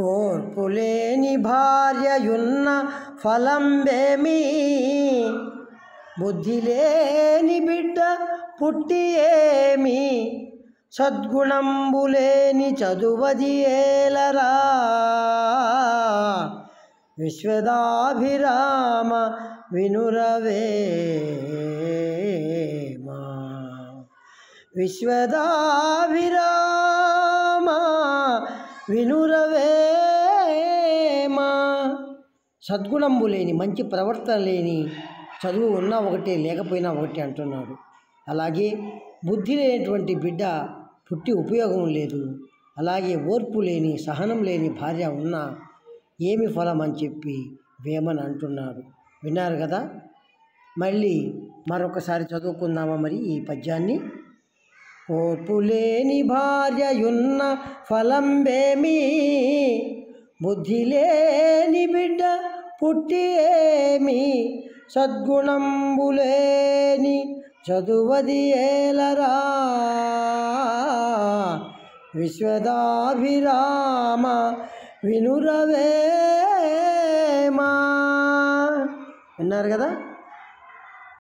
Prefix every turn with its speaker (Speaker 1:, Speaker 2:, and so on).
Speaker 1: ఓర్పులేని భార్యయున్న ఫలంబేమి, బుద్ధి లేని బిడ్డ పుట్టి ఏమి, సద్గుణంబులేని చదువది ఏలరా. విశ్వదాభిరామ వినురవేమా, విశ్వదాభిరామ వినురవేమా. సద్గుణంబు లేని, మంచి ప్రవర్తన లేని, చదువు ఉన్నా ఒకటే లేకపోయినా ఒకటే అంటున్నాడు. అలాగే బుద్ధి లేనటువంటి బిడ్డ పుట్టి ఉపయోగం లేదు. అలాగే ఓర్పు లేని, సహనం లేని భార్య ఉన్నా ఏమి ఫలం అని చెప్పి వేమని అంటున్నాడు. విన్నారు కదా? మళ్ళీ మరొకసారి చదువుకుందామా మరి ఈ పద్యాన్ని. ఓర్పులేని భార్యయున్న ఫలంబేమి, బుద్ధి లేని బిడ్డ పుట్టి ఏమి, సద్గుణంబులేని చదువది ఏలరా. విశ్వదాభిరామ వినురవేమా. విన్నారు కదా?